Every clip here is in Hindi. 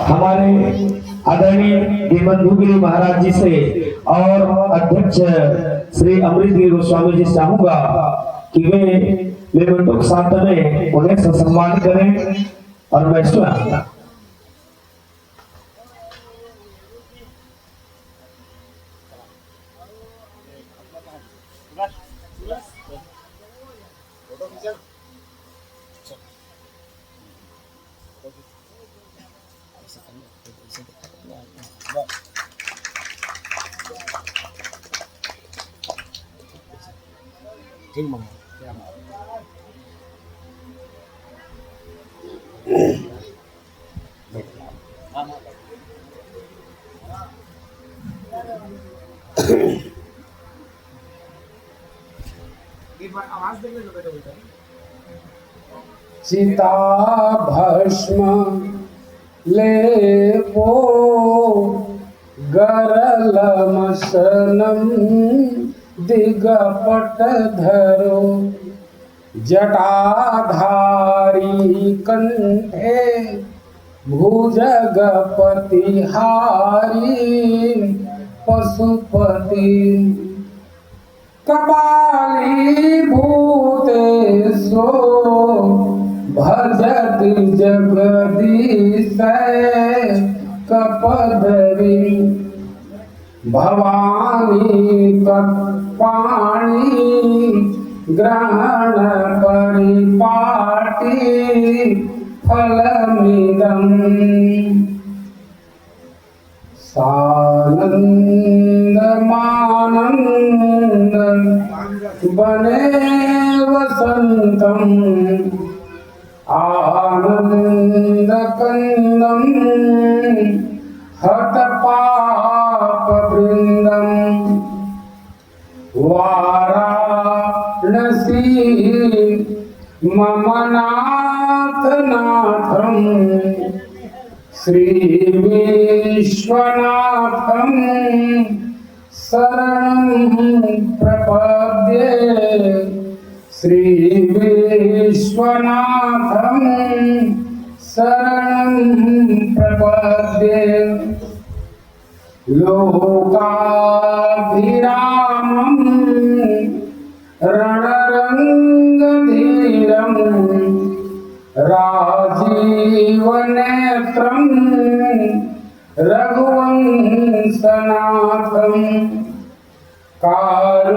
हमारे आदरणीय हेमंत गिरी महाराज जी से और अध्यक्ष श्री अमृत गिरी गोस्वामी जी चाहूंगा कि वे मिनटों के साथ में उन्हें सम्मान करें और मैं सुना ठीक मंगा चिता भस्म लेपो गरलमशनम दिगपट धरो जटाधारी कंठे भुजगपति हारी पशुपति कपाली भूतेशो भजति जगदीश कपदरी भवानी तत्पाणी ग्रहण परिपाटी फलमिदं सानन्दमानन्द बने वसन्तम् आनन्दकन्दं हतपापवृन्दम् वाराणसी मम नाथनाथम् श्रीविश्वनाथं शरणं प्रपद्ये श्रीविश्वनाथं शरणं प्रपद्ये लोकाभिरामं रणरङ्गधीरं राजीवनेत्रं रघुवंशनाथं कारुण्यरूपं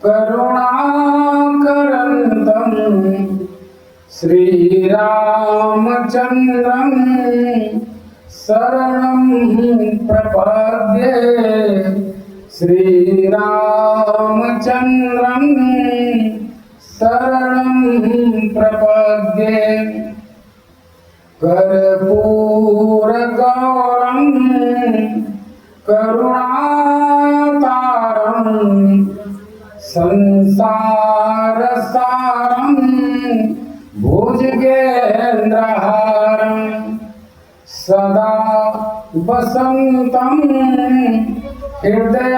करुणाकरन्तं श्रीरामचन्द्रं शरणं प्रपद्ये श्रीरामचन्द्रं शरणं प्रपद्ये कर्पूरगौरं करुणातारं संसारसारं भुजगेन्द्रहारं सदा वसन्तं हृदयारविन्दे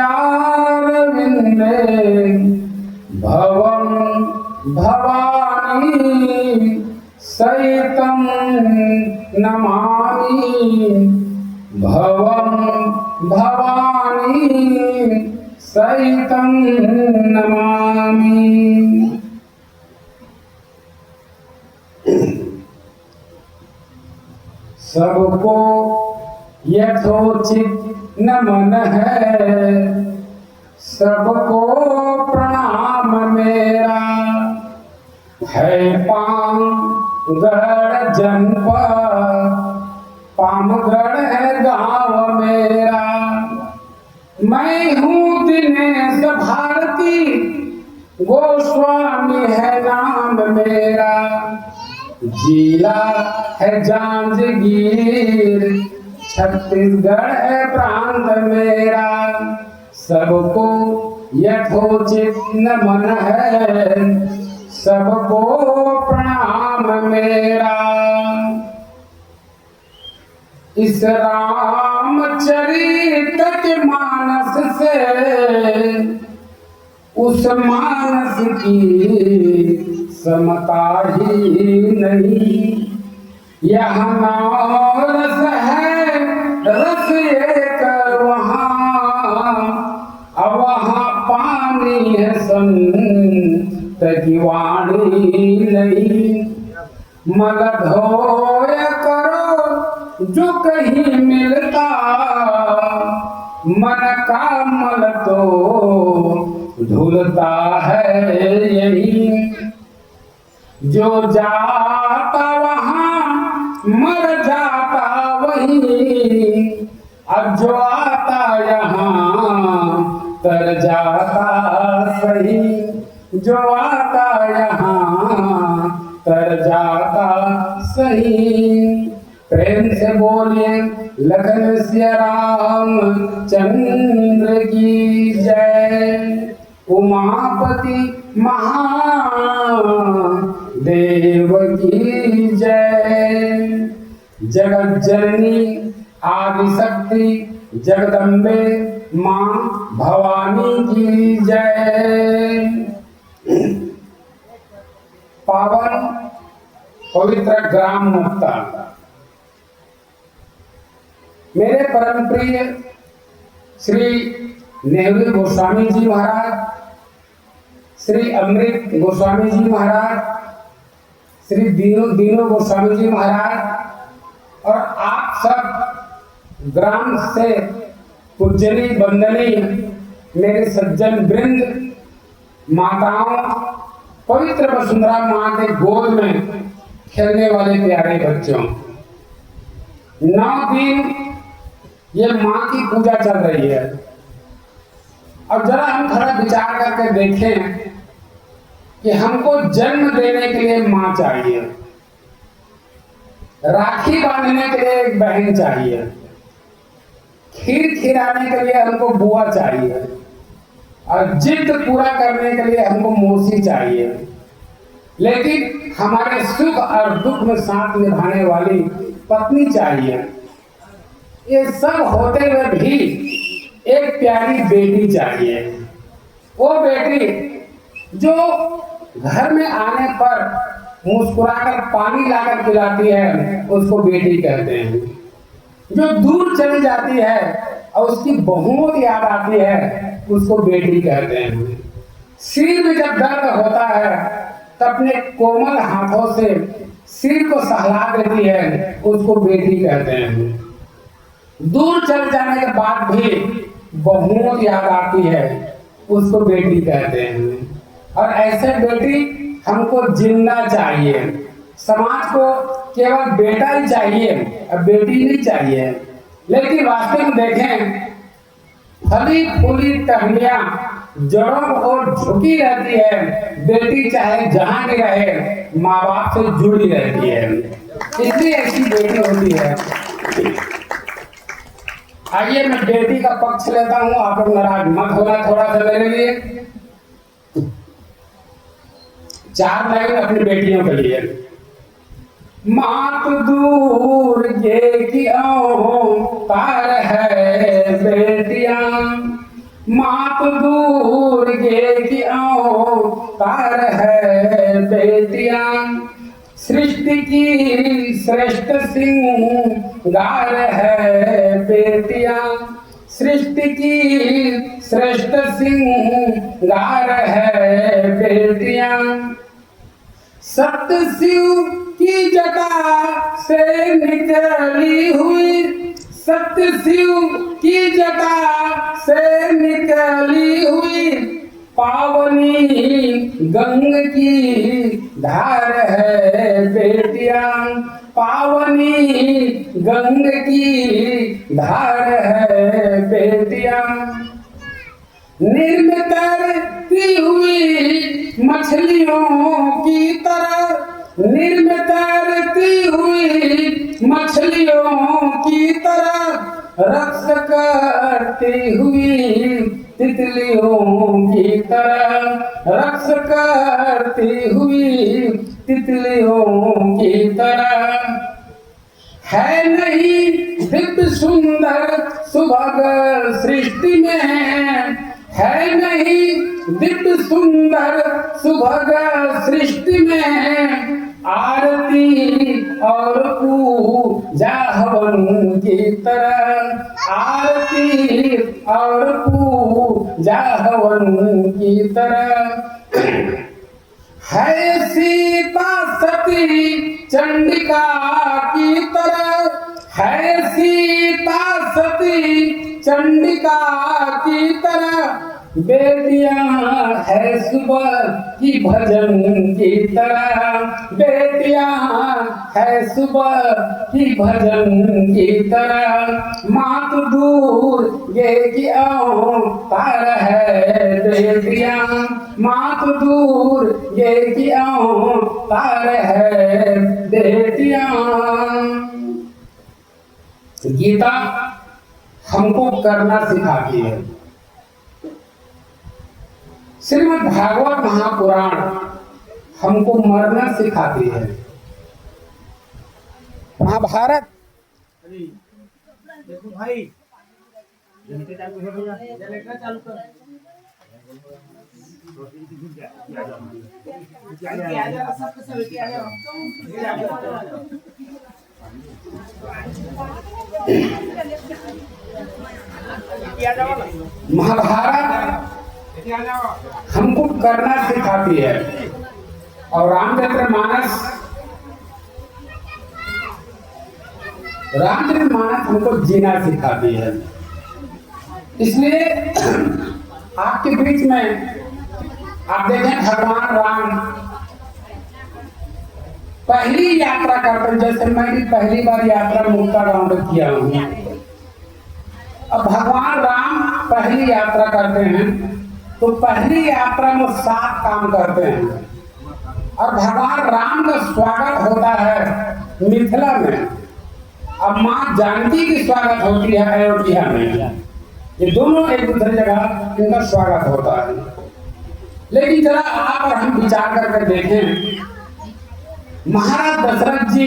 भवं भवानी सहितं नमामि भवं भवानी सहितं नमामि। सबको यथोचित नमन है, सबको प्रणाम मेरा है। पामगढ़ जनपद पामगढ़ है गाँव मेरा। मैं हूँ दिनेश भारती गोस्वामी है नाम मेरा। जिला है जांजगीर छत्तीसगढ़ है प्रांत मेरा। सबको यथोचित नमन है, सबको प्रणाम मेरा। इस रामचरित मानस से उस मानस की समता ही नहीं। यहाँ नाव रस है रस एक वहाँ, अब वहाँ पानी है संत की वाणी नहीं। मल धोया करो जो कहीं मिलता, मन का मल तो धुलता है यही। जो जाता वहाँ मर जाता वहीं, अब जो आता यहाँ तर जाता सही। जो आता यहाँ तर जाता सही। प्रेम से बोलिए लखन सिया राम चंद्र की जय। उमापति महादेव की जय। जगत जननी आदि शक्ति जगदम्बे माँ भवानी की जय। पावन पवित्र ग्राम मुक्ता मेरे परम प्रिय श्री नेहरू गोस्वामी जी महाराज, श्री अमृत गोस्वामी जी महाराज, श्री दीनो गोस्वामी जी महाराज और आप सब ग्राम से पूजनी बंदनी मेरे सज्जन वृंद, माताओं, पवित्र वसुंधरा माँ के गोद में खेलने वाले प्यारे बच्चों, 9 दिन ये माँ की पूजा चल रही है। अब जरा हम थोड़ा विचार करके देखें कि हमको जन्म देने के लिए माँ चाहिए, राखी बांधने के लिए एक बहन चाहिए, खीर खिलाने के लिए हमको बुआ चाहिए और जिद पूरा करने के लिए हमको मौसी चाहिए। लेकिन हमारे सुख और दुख में साथ निभाने वाली पत्नी चाहिए। ये सब होते हुए भी एक प्यारी बेटी चाहिए। वो बेटी जो घर में आने पर मुस्कुराकर पानी लाकर पिलाती है उसको बेटी कहते हैं। जो दूर चली जाती है और उसकी बहुत याद आती है उसको बेटी कहते हैं। सिर में जब दर्द होता है तो अपने कोमल हाथों से सिर को सहला देती है उसको बेटी कहते हैं। दूर चल जाने के बाद भी बहुत याद आती है उसको बेटी कहते हैं। और ऐसे बेटी हमको जिंदा चाहिए। समाज को केवल बेटा ही चाहिए और बेटी नहीं चाहिए। लेकिन वास्तव में देखें, फली फूली टहनियां जड़ों और झुकी रहती है, बेटी चाहे जहां भी रहे माँ बाप से जुड़ी रहती है, इसलिए ऐसी बेटी होती है। आइए मैं बेटी का पक्ष लेता हूँ, आप लोग नाराज मत होना थोड़ा सा मेरे लिए। 4 लाइन अपनी बेटियों के लिए। मात दूर के की तार है बेटियां, मात दूर के की तार है बेटियां। सृष्टि की श्रेष्ठ सिंगार है बेटियां, सृष्टि की श्रेष्ठ सिंगार है बेटियां। सत्य शिव की जटा से निकली हुई, सत्य शिव की जटा से निकली हुई, पावनी गंग की धार है बेटियां, पावनी गंग की धार है बेटियां। निर्मित तैरती हुई मछलियों की तरह, निर्मित तैरती हुई मछलियों की तरह, रक्स करती हुई तितलियों की तरह, रक्स करती हुई तितलियों की तरह। है नहीं दिव्य सुंदर सुभग सृष्टि में, है नहीं दिव्य सुंदर सुभग सृष्टि में, आरती और पूजा हवन की तरह, आरती और पूजा हवन की तरह। है सीता सती चंडिका की तरह, है सीता सती चंडिका की तरह, बेटियां है सुबह की भजन की तरह, बेटियां है सुबह की भजन की तरह। मात दूर ये की अवतार है बेटियां, मात दूर ये की अवतार है बेटियां। गीता हमको करना सिखाती है। श्रीमद् भागवत महापुराण हमको मरना सिखाती है। महाभारत देखो भाई चालू कर महाभारत हमको करना सिखाती है और रामचरितमानस हमको जीना सिखाती है। इसलिए आपके बीच में आप देखें भगवान राम पहली यात्रा करते हैं, जैसे मैं भी पहली बार यात्रा मुक्ता गांव में किया हूँ। अब भगवान राम पहली यात्रा करते हैं तो पहली यात्रा में 7 काम करते हैं और भगवान राम का स्वागत होता है मिथिला में, अब माँ जानकी की स्वागत होती है अयोध्या में। ये दोनों एक दूसरी जगह इनका स्वागत होता है। लेकिन जरा आप और हम विचार करके देखें, महाराज दशरथ जी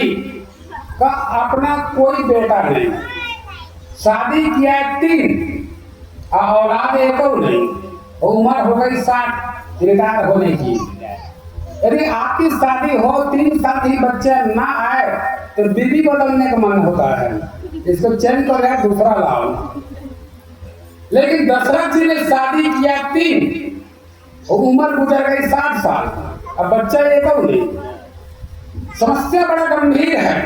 का अपना कोई बेटा नहीं, शादी किया 3 और औलाद एक नहीं, उम्र हो गई 60 रिटायर होने की। यदि आपकी शादी हो 3 साल ही बच्चे ना आए तो बीवी बदलने का मन होता है, इसको चेंज कर रहा दूसरा लाओ। लेकिन दशरथ जी ने शादी किया 3 और उम्र गुजर गई 60 साल, अब बच्चा एक नहीं। समस्या बड़ा गंभीर है।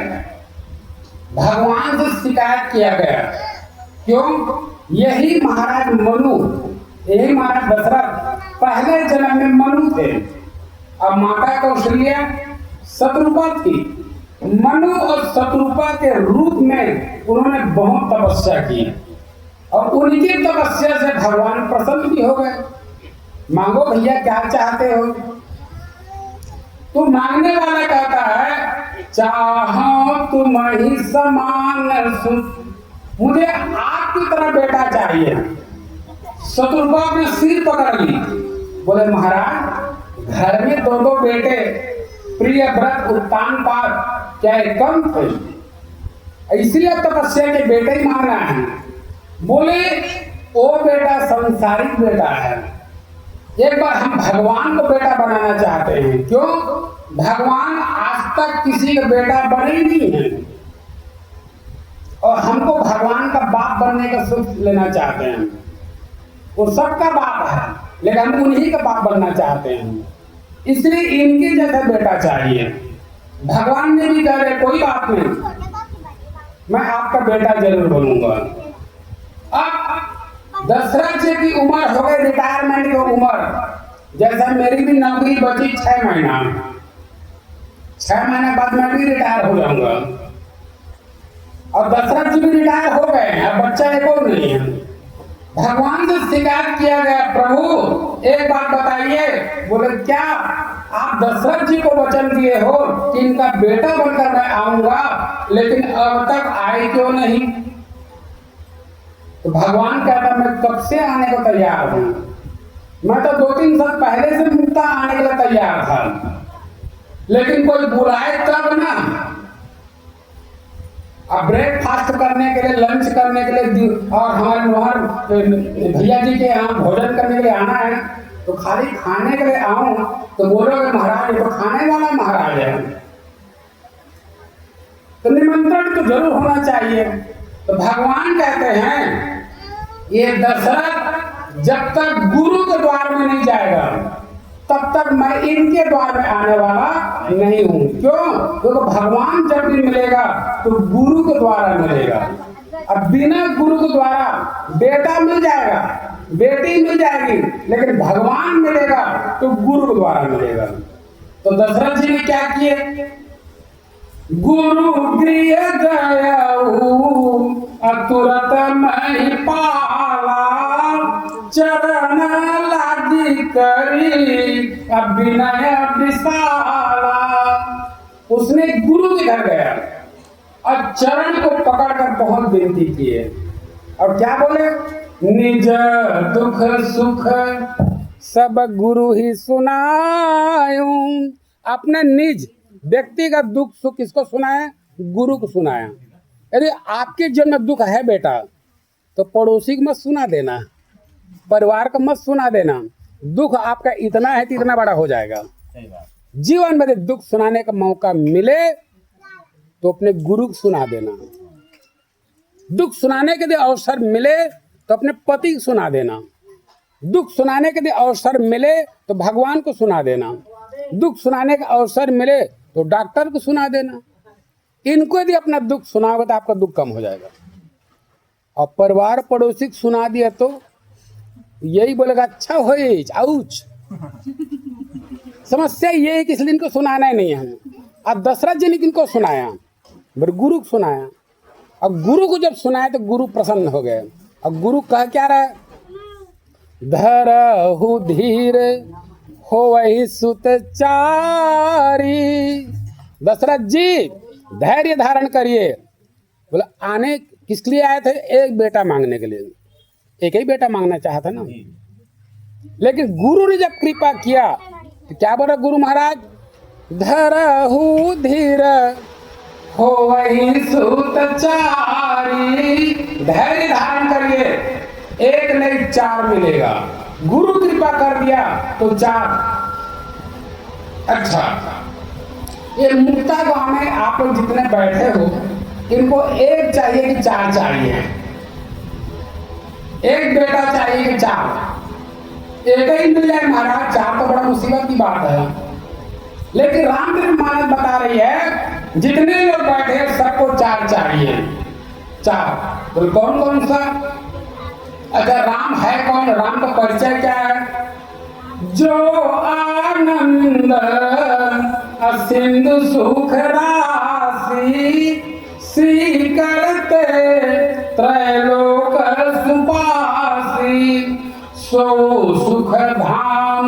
भगवान से शिकायत किया गया, क्यों? यही महाराज मनु, यही महाराज दशरथ पहले जन्म में मनु थे, अब माता कौशल्या शत्रुपा थी। मनु और शत्रुपा के रूप में उन्होंने बहुत तपस्या की और उनकी तपस्या से भगवान प्रसन्न भी हो गए। मांगो भैया क्या चाहते हो? तो मांगने वाला कहता है, चाहो तुम ही समान सुख, मुझे आपकी तरह बेटा चाहिए। शत्रुपा ने सिर पकड़ ली, बोले महाराज घर में 2 बेटे प्रिय व्रत उत्तान पाठ क्या कम थे, इसलिए तपस्या के बेटे ही मांगना है। बोले वो बेटा संसारिक बेटा है, एक बार हम भगवान को बेटा बनाना चाहते हैं। क्यों? भगवान आज तक किसी का बेटा बने ही नहीं है और हमको भगवान का बाप बनने का सुख लेना चाहते हैं। वो सबका बाप है लेकिन हम उन्हीं का बाप बनना चाहते हैं, इसलिए इनके जैसा बेटा चाहिए। भगवान ने भी कह रहे कोई बात नहीं, मैं आपका बेटा जरूर बनूंगा। अब दशरथ जी की उम्र हो गई रिटायरमेंट की उम्र, जैसा मेरी भी नौकरी बची 6 महीना, 6 महीने बाद मैं भी रिटायर हो जाऊंगा और दशरथ जी भी रिटायर हो गए हैं, अब बच्चा एक और नहीं है। भगवान से शिकायत किया गया, प्रभु एक बात बताइए। बोले क्या? आप दशरथ जी को वचन दिए हो कि इनका बेटा बनकर मैं आऊंगा, लेकिन अब तक आए क्यों नहीं? तो भगवान कहता मैं कब से आने को तैयार हूं, मैं तो 2-3 साल पहले से मुक्ता आने के लिए तैयार था, लेकिन कोई बुलाए तब ना। अब ब्रेकफास्ट करने के लिए, लंच करने करने के लिए और हमारे वहाँ भैया जी के यहाँ भोजन करने के लिए आना है, तो खाली खाने के लिए आऊं तो बोलोगे महाराज ये तो खाने वाला महाराज है। तो निमंत्रण तो जरूर होना चाहिए। तो भगवान कहते हैं ये दशरथ जब तक गुरु के द्वार में नहीं जाएगा तब तक मैं इनके द्वार में आने वाला नहीं हूं। क्यों? क्योंकि भगवान जब भी मिलेगा तो गुरु के द्वारा मिलेगा। अब बिना गुरु के द्वारा बेटा मिल जाएगा, बेटी मिल जाएगी, लेकिन भगवान मिलेगा तो गुरु के द्वारा मिलेगा। तो दशरथ जी ने क्या किए? गुरु गृह गयऊ तुरत मही पाला, चरण लागी करी अभिनय विशाला। उसने गुरु के घर गया और चरण को पकड़कर बहुत विनती की है। और क्या बोले? निज दुख सुख सब गुरु ही सुनायूं। अपने निज व्यक्तिगत दुख सुख किसको सुनाया? गुरु को सुनाया। यदि आपके जीवन में दुख है बेटा तो पड़ोसी को मत सुना देना, परिवार को मत सुना देना। दुख आपका इतना है तो इतना बड़ा हो जाएगा। जीवन में दुख सुनाने का मौका मिले तो अपने गुरु को सुना देना। दुख सुनाने के लिए अवसर मिले तो अपने पति को सुना देना। दुख सुनाने के लिए अवसर मिले तो भगवान को सुना देना। दुख सुनाने का अवसर मिले तो डॉक्टर को सुना देना। इनको यदि अपना दुख सुनाओगे तो आपका दुख कम हो जाएगा। और परिवार पड़ोसी को सुना दिया तो यही बोलेगा अच्छा हो आउच। समस्या ये है कि इसलिए इनको सुनाना ही नहीं है हमें। अब दशरथ जी ने किनको सुनाया? मेरे गुरु को सुनाया। अब गुरु को जब सुनाया तो गुरु प्रसन्न हो गए। अब गुरु कह क्या रहा है? धरहु धीर हो वही सुतचारी। दशरथ जी धैर्य धारण करिए। बोला आने किसके लिए आए थे? एक बेटा मांगने के लिए। एक ही बेटा मांगना चाहा था ना। लेकिन गुरु ने जब कृपा किया तो क्या बोला गुरु महाराज? धरहु धीर हो वही सुतचारी। धैर्य धारण करिए, एक नहीं 4 मिलेगा। गुरु कृपा कर दिया तो 4। अच्छा, ये मुक्ता गांव में आप लोग जितने बैठे हो इनको एक चाहिए कि 4 चाहिए? एक बेटा चाहिए कि 4? एक ही मिल जाए महाराज, 4 तो बड़ा मुसीबत की बात है। लेकिन रामकृष्ण मानस बता रही है जितने लोग बैठे हैं सबको 4 चाहिए। 4 तो कौन कौन सा? अच्छा, राम है कौन? राम का परिचय क्या है? जो आनंद सिंधु सुख राशि, श्री करते त्रैलोक सुपासी, सो सुख धाम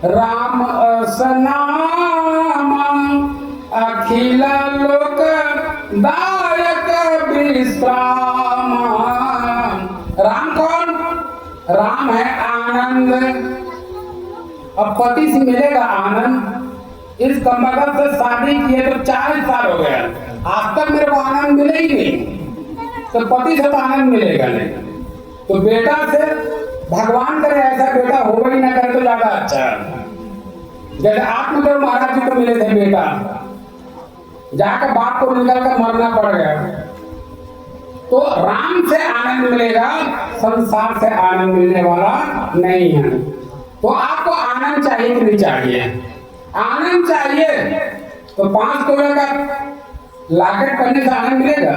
राम असनाम, अखिल लोक दायक विश्राम। राम कौन? राम है आनंद। अब पति से मिलेगा आनंद। इस कमबख्त से शादी किए तो 40 साल हो गया, आज तक मेरे को आनंद मिले ही नहीं। तो पति से तो आनंद मिलेगा नहीं, तो बेटा से भगवान करे ऐसा बेटा हो ही ना करे तो ज्यादा अच्छा है। जैसे आत्मदेव महाराज जी को मिले थे बेटा, जाकर बाप को निकल कर मरना पड़ गया। तो राम से आनंद मिलेगा, संसार से आनंद मिलने वाला नहीं है। तो आपको आनंद चाहिए कि नहीं चाहिए? आनंद चाहिए तो 5 तोले का लॉकेट पहनने से आनंद मिलेगा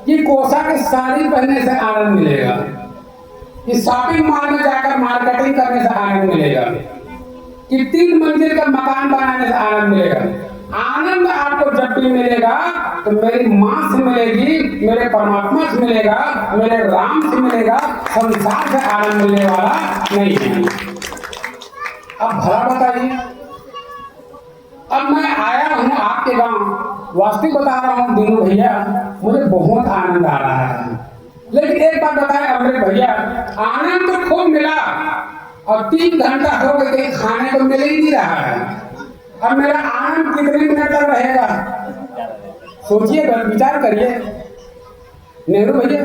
कि कोसा की साड़ी पहनने से आनंद मिलेगा कि शॉपिंग मॉल में जाकर मार्केटिंग करने से आनंद मिलेगा कि 3 मंजिल का मकान बनाने से आनंद मिलेगा? आनंद आपको जब भी मिलेगा तो मेरी माँ से मिलेगी, मेरे परमात्मा से मिलेगा, मेरे राम से मिलेगा। संसार से आनंद मिलने वाला नहीं है। अब भला बताइए, अब मैं आया हूँ आपके गांव, वास्तविक बता रहा हूँ दीनू भैया, मुझे बहुत आनंद आ रहा है। लेकिन एक बात बताएं अमृत भैया, आनंद तो खूब मिला और 3 घंटा हो गए कहीं खाने को मिल ही नहीं रहा है। अब मेरा आनंद कितने मिनट तक रहेगा? सोचिए, विचार करिए। नेहरू भैया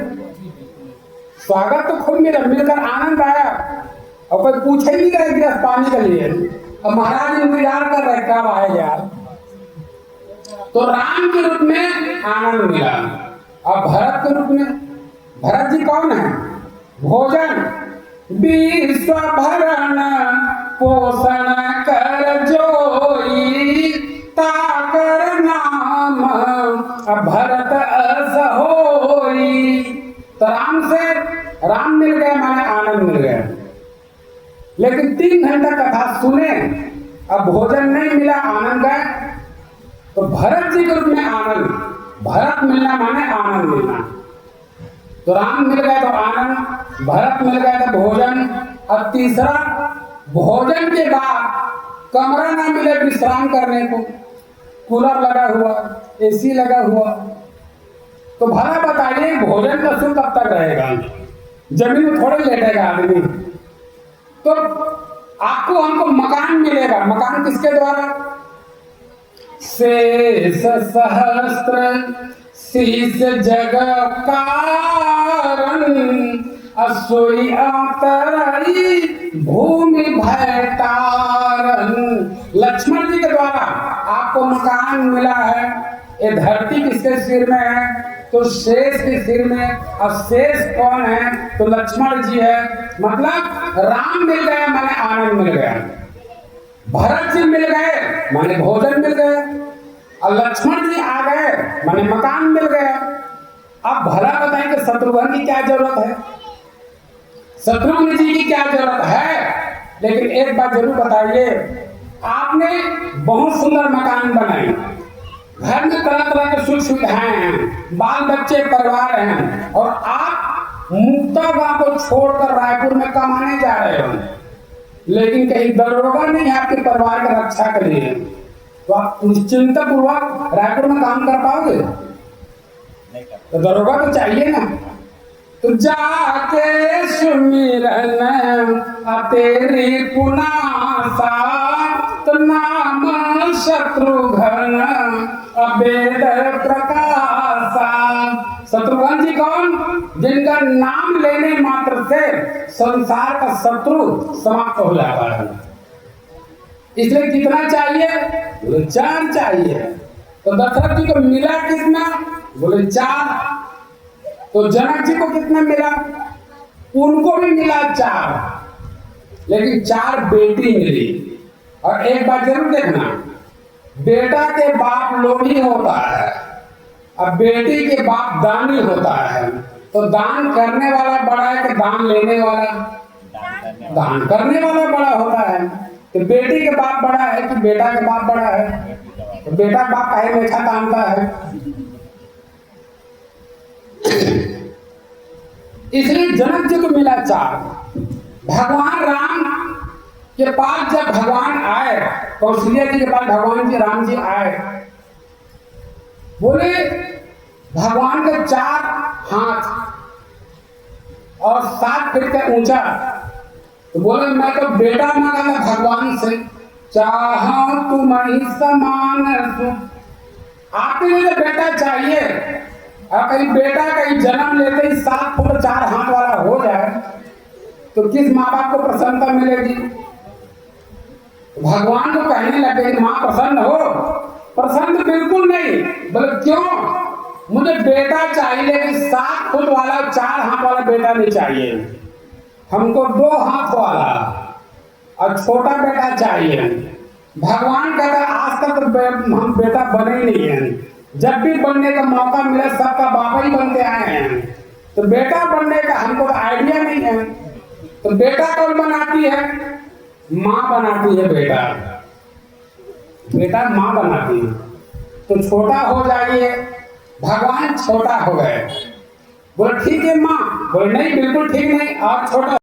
स्वागत तो खूब मिला, मिलकर आनंद आया और कोई पूछे ही नहीं रहे गिलास पानी के लिए। अब महाराज इंतजार कर रहे कब आएगा। तो राम के रूप में आनंद मिला। अब भरत के रूप में, भरत जी कौन है? भोजन विश्व भरण पोषण कर जोई ताकर नाम भरत अस होई। तो राम से राम मिल गए माने आनंद मिल गया। लेकिन 3 घंटा कथा सुने, अब भोजन नहीं मिला, आनंद गए। तो भरत जी के रूप में आनंद, भरत मिलना माने आनंद मिलना। तो राम मिल गए तो आनंद, भरत मिल गए तो भोजन। और तीसरा, भोजन के बाद कमरा ना मिले विश्राम करने को, कूलर लगा हुआ, एसी लगा हुआ, तो भला बताइए भोजन का सुख कब तक रहेगा? जमीन में थोड़े लेटेगा आदमी। तो आपको हमको मकान मिलेगा, मकान किसके द्वारा? शेष सहस्त्र शीश जग कारण असोई अंतराई भूमि भयतारन। लक्ष्मण जी के द्वारा आपको मकान मिला है। ये धरती किसके सिर में है? तो शेष के सिर में। अब शेष कौन है? तो लक्ष्मण जी है। मतलब राम मिल गया माने आनंद मिल गया, भरत जी मिल गए माने भोजन मिल गए, और लक्ष्मण जी आ गए माने मकान मिल गया। अब भला बताएं कि शत्रुघ्न की क्या जरूरत है? शत्रुघ्न जी की क्या जरूरत है? लेकिन एक बात जरूर बताइए, आपने बहुत सुंदर मकान बनाए, घर में तरह तरह के सुख सुविधाएं हैं, बाल बच्चे परिवार हैं, और आप मुक्ता गांव को छोड़कर रायपुर में कमाने जा रहे हो, लेकिन कहीं दरोगा नहीं है आपके परिवार की रक्षा के लिए, तो आप निश्चिंता पूर्वक रायपुर में काम कर पाओगे? तो दरोगा तो चाहिए ना। तो जाके सुमिरन तेरी पुनासा, तो नाम शत्रुघ्न अबेद प्रकाशा। शत्रुघ्न जी कौन? जिनका नाम लेने मात्र से संसार का शत्रु समाप्त हो जाता है। इसलिए कितना चाहिए? बोले 4 चाहिए। तो दशरथ जी को मिला कितना? बोले 4। तो जनक जी को कितना मिला? उनको भी मिला 4, लेकिन 4 बेटी मिली। और एक बात जरूर देखना, बेटा के बाप लोभी होता है और बेटी के बाप दानी होता है। तो दान करने वाला बड़ा है कि दान लेने वाला? दान करने वाला बड़ा होता है। तो बेटी के बाप बड़ा है कि बेटा के बाप बड़ा है? तो बेटा बाप काहे में अच्छा तानता है। इसलिए जनक जी को मिला 4। भगवान राम के पास जब भगवान आए, कौशल्या जी के पास भगवान जी राम जी आए, बोले भगवान के 4 हाथ और 7 फीट का ऊंचा। तो बोले मैं तो बेटा मांगा था भगवान से, चाहो तुम्हारी समान सुख। आपके लिए तो बेटा चाहिए, और कहीं बेटा कहीं जन्म लेते ही 7 फुट 4 हाथ वाला हो जाए तो किस माँ बाप को प्रसन्नता मिलेगी? भगवान को कहने लगे माँ प्रसन्न हो? प्रसन्न बिल्कुल नहीं। बोले क्यों? मुझे बेटा चाहिए, लेकिन 7 फुट वाला 4 हाथ वाला बेटा नहीं चाहिए, हमको 2 हाथ वाला और छोटा बेटा चाहिए। भगवान कहता आज तक तो हम बेटा बने ही नहीं हैं, जब भी बनने का मौका मिला सबका बाबा ही बनते आए हैं, तो बेटा बनने का हमको आइडिया नहीं है। तो बेटा कौन बनाती है? माँ बनाती है बेटा, बेटा माँ बनाती है। तो छोटा हो जाइए, भगवान छोटा हो गए। बोले ठीक है माँ? बोले नहीं बिल्कुल ठीक नहीं, और छोटा